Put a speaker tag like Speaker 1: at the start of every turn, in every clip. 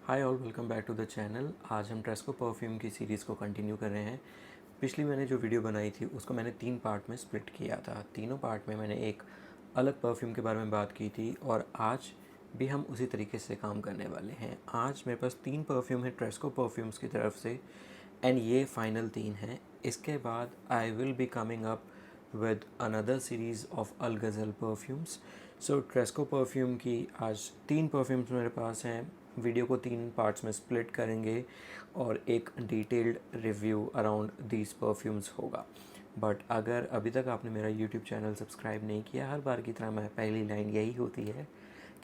Speaker 1: Hi all, welcome back to the channel. आज हम Tresco perfume की सीरीज़ को कंटिन्यू कर रहे हैं। पिछली मैंने जो वीडियो बनाई थी उसको मैंने 3 पार्ट में स्प्लिट किया था। तीनों पार्ट में मैंने एक अलग परफ्यूम के बारे में बात की थी और आज भी हम उसी तरीके से काम करने वाले हैं। आज मेरे पास 3 परफ्यूम है ट्रेस्को परफ्यूम्स की तरफ से एंड ये फाइनल 3 हैं। इसके बाद I will be coming up with another series of Al Ghazal perfumes. So Tresco perfume की आज 3 परफ्यूम्स मेरे पास हैं। वीडियो को 3 पार्ट्स में स्प्लिट करेंगे और एक detailed review around these perfumes होगा। बट अगर अभी तक आपने मेरा यूट्यूब चैनल सब्सक्राइब नहीं किया, हर बार की तरह मैं पहली लाइन यही होती है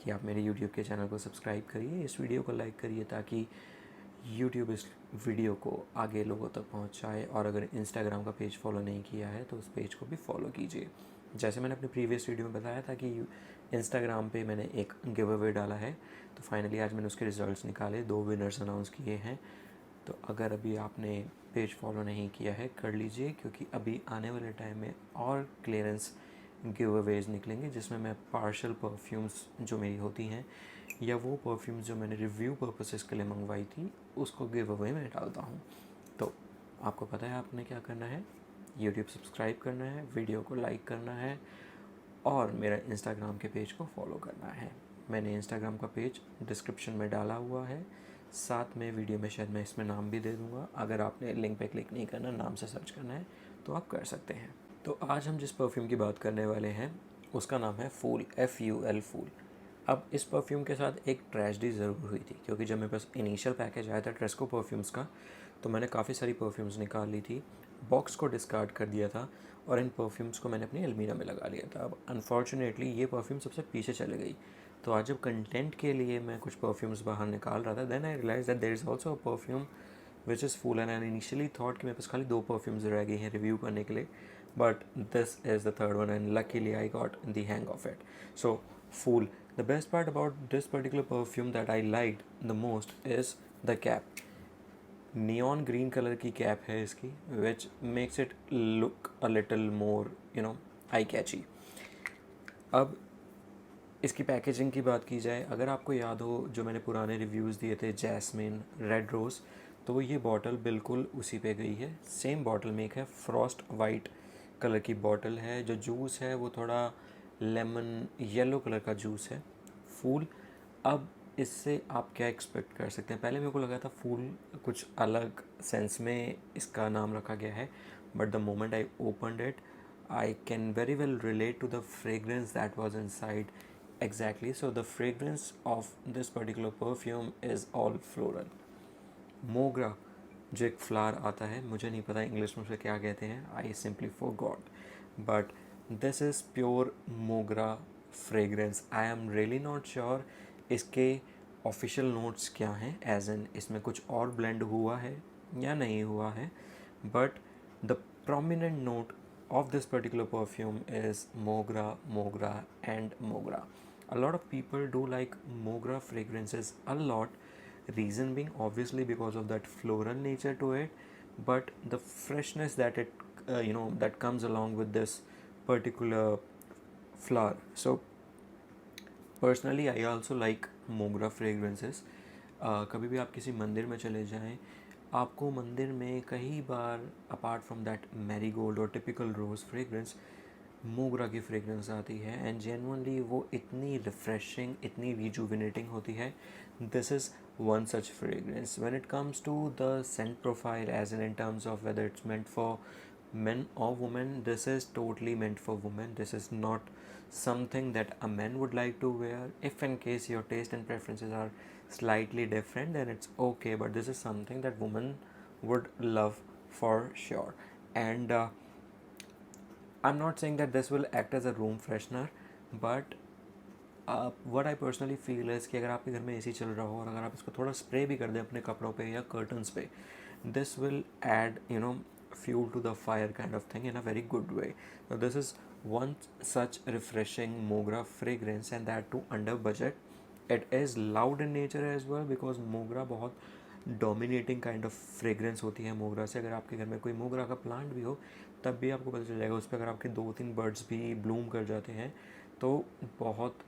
Speaker 1: कि आप मेरे यूट्यूब के चैनल को सब्सक्राइब करिए, इस वीडियो को लाइक करिए ताकि यूट्यूब इस वीडियो को आगे लोगों तक पहुंचाए। और अगर इंस्टाग्राम का पेज फॉलो नहीं किया है तो उस पेज को भी फॉलो कीजिए। जैसे मैंने अपने प्रीवियस वीडियो में बताया था कि इंस्टाग्राम पे मैंने एक गिव अवे डाला है, तो फाइनली आज मैंने उसके रिज़ल्ट्स निकाले, 2 विनर्स अनाउंस किए हैं। तो अगर अभी आपने पेज फॉलो नहीं किया है कर लीजिए, क्योंकि अभी आने वाले टाइम में और क्लियरेंस गिव अवेज निकलेंगे जिसमें मैं पार्शल परफ्यूम्स जो मेरी होती हैं या वो परफ्यूम्स जो मैंने रिव्यू पर्पसेस के लिए मंगवाई थी उसको गिव अवे में डालता हूँ। तो आपको पता है आपने क्या करना है, यूट्यूब सब्सक्राइब करना है, वीडियो को लाइक करना है और मेरा इंस्टाग्राम के पेज को फॉलो करना है। मैंने इंस्टाग्राम का पेज डिस्क्रिप्शन में डाला हुआ है, साथ में वीडियो में शायद मैं इसमें नाम भी दे दूँगा। अगर आपने लिंक पे क्लिक नहीं करना, नाम से सर्च करना है तो आप कर सकते हैं। तो आज हम जिस परफ्यूम की बात करने वाले हैं उसका नाम है फूल, FUL फूल। अब इस परफ्यूम के साथ एक ट्रेजेडी ज़रूर हुई थी, क्योंकि जब मेरे पास इनिशियल पैकेज आया था ट्रेस्को परफ्यूम्स का तो मैंने काफ़ी सारी परफ्यूम्स निकाल ली थी, बॉक्स को डिस्कार्ड कर दिया था और इन परफ्यूम्स को मैंने अपनी अलमीरा में लगा लिया था। अब अनफॉर्चुनेटली ये परफ्यूम सबसे पीछे चले गई। तो आज जब कंटेंट के लिए मैं कुछ परफ्यूम्स बाहर निकाल रहा था, then I realise that there is also a perfume which is full. And I initially thought कि मेरे पास खाली 2 परफ्यूम्स रह गई हैं रिव्यू करने के लिए, but this is the third one and luckily I got the hang of it. So full, the best part about this particular perfume that I liked the most is the cap. Neon green colour की cap है इसकी, which makes it look a little more eye catchy. अब इसकी packaging की बात की जाए, अगर आपको याद हो जो मैंने पुराने रिव्यूज़ दिए थे जैस्मिन, रेड रोज़, तो ये बॉटल बिल्कुल उसी पे गई है। सेम बॉटल मेक है, फ्रॉस्ट वाइट कलर की बॉटल है। जो जूस है वो थोड़ा लेमन येलो कलर का जूस है। फूल, अब इससे आप क्या एक्सपेक्ट कर सकते हैं। पहले मेरे को लगा था फूल कुछ अलग सेंस में इसका नाम रखा गया है, but the moment I opened it I can very well relate to the fragrance that was inside. Exactly. So the fragrance of this particular perfume is all floral. मोगरा जो एक फ्लावर आता है, मुझे नहीं पता इंग्लिश में उसे क्या कहते हैं, I simply forgot, but this is pure mogra fragrance. I am really not sure इसके ऑफिशियल नोट्स क्या हैं, एज इन इसमें कुछ और ब्लेंड हुआ है या नहीं हुआ है, but the prominent note of this particular perfume is mogra, mogra, and mogra. A lot of people do like mogra fragrances a lot. Reason being, obviously, because of that floral nature to it, but the freshness that that comes along with this particular flower. So personally I also like मोगरा fragrances. कभी भी आप किसी मंदिर में चले जाएं, आपको मंदिर में कई बार अपार्ट फ्रॉम दैट मैरीगोल्ड और टिपिकल रोज़ फ्रेगरेंस मोगरा की फ्रेगरेंस आती है, एंड जेनुअनली वो इतनी रिफ्रेशिंग, इतनी रिजुविनेटिंग होती है। This is one such fragrance. When it comes to the scent profile, as in terms of whether it's meant for men or women, this is totally meant for women. This is not something that a man would like to wear. If in case your taste and preferences are slightly different, then it's okay, but this is something that women would love for sure. And I'm not saying that this will act as a room freshener, but what I personally feel है कि अगर आपके घर में AC चल रहा हो और अगर आप इसको थोड़ा स्प्रे भी कर दें अपने कपड़ों पे या कर्टन्स पे, this will add fuel to the fire kind of thing in a very good way. So this is one such refreshing Mogra fragrance, and that too under budget. It is loud in nature as well, because मोगरा बहुत dominating kind of fragrance होती है मोगरा से. अगर आपके घर में कोई मोगरा का प्लांट भी हो तब भी आपको पता चल जाएगा उस पर अगर आपके 2-3 बर्ड्स भी ब्लूम कर जाते हैं तो बहुत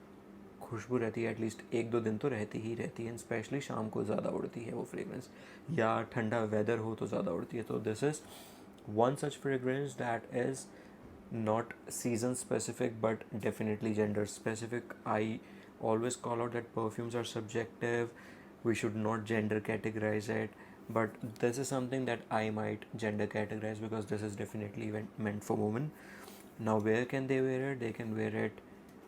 Speaker 1: खुशबू रहती है एटलीस्ट 1-2 दिन तो रहती ही रहती है, स्पेशली शाम को ज़्यादा उड़ती है वो फ्रेगरेंस, या ठंडा वेदर हो तो ज़्यादा उड़ती है. तो this is one such fragrance that is not season specific but definitely gender specific. I always call out that perfumes are subjective, we should not gender categorize it, but this is something that I might gender categorize because this is definitely meant for women. Now where can they wear it? They can wear it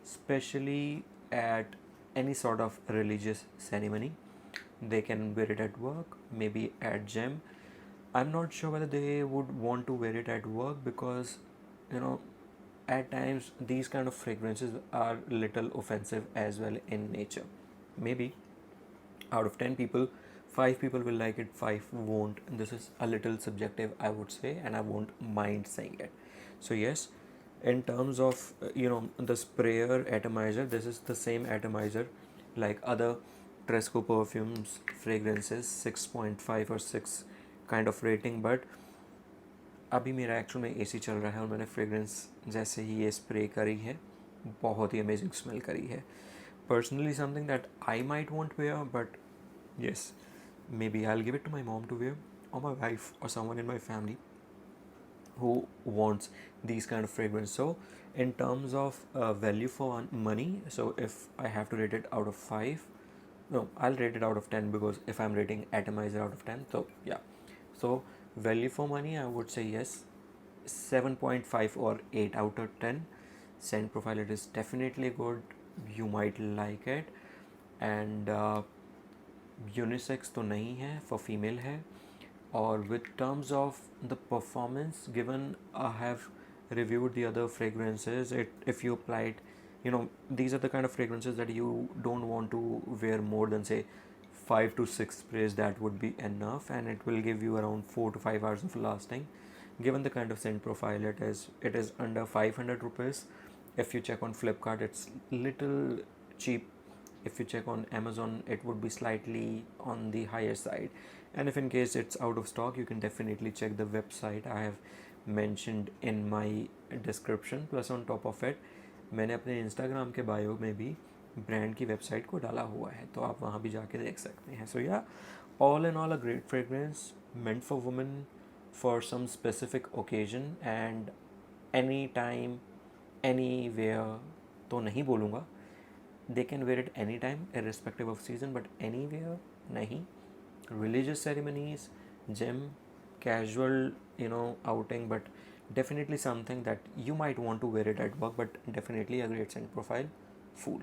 Speaker 1: especially at any sort of religious ceremony. They can wear it at work, maybe at gym. I'm not sure whether they would want to wear it at work because, you know, at times these kind of fragrances are little offensive as well in nature. Maybe out of 10 people, 5 people will like it, 5 won't. And this is a little subjective, I would say, and I won't mind saying it. So yes, in terms of the sprayer atomizer, this is the same atomizer like other Tresco perfumes fragrances, 6.5 or 6 kind of rating. But अभी मेरा actual में AC चल रहा है और मैंने fragrance जैसे ही ये स्प्रे करी है बहुत ही अमेजिंग स्मेल करी है. Personally something that I might want wear, but yes, maybe I'll give it to my mom to wear, or my wife, or someone in my family who wants these kind of fragrance. So in terms of value for money, so if I have to rate it out of 5, no, I'll rate it out of 10 because if I'm rating atomizer out of 10, so yeah. So value for money, I would say yes, 7.5 or 8 out of 10. Scent profile, it is definitely good, you might like it. And unisex तो नहीं है, for female है. और with terms of the performance given, I have reviewed the other fragrances. If you apply it, these are the kind of fragrances that you don't want to wear more than say 5 to 6 sprays. That would be enough, and it will give you around 4 to 5 hours of lasting. Given the kind of scent profile it is under 500 rupees. If you check on Flipkart, it's little cheap. If you check on Amazon, it would be slightly on the higher side. And if in case it's out of stock, you can definitely check the website I have mentioned in my description. Plus on top of it, मैंने अपने Instagram के bio में भी brand की website को डाला हुआ है, तो आप वहाँ भी जाके देख सकते हैं. So yeah, all in all a great fragrance meant for women for some specific occasion and any time, anywhere तो नहीं बोलूँगा. They can wear it anytime irrespective of season, but anywhere nahi. Religious ceremonies, gym, casual outing, but definitely something that you might want to wear it at work, but definitely a great scent profile. Fool.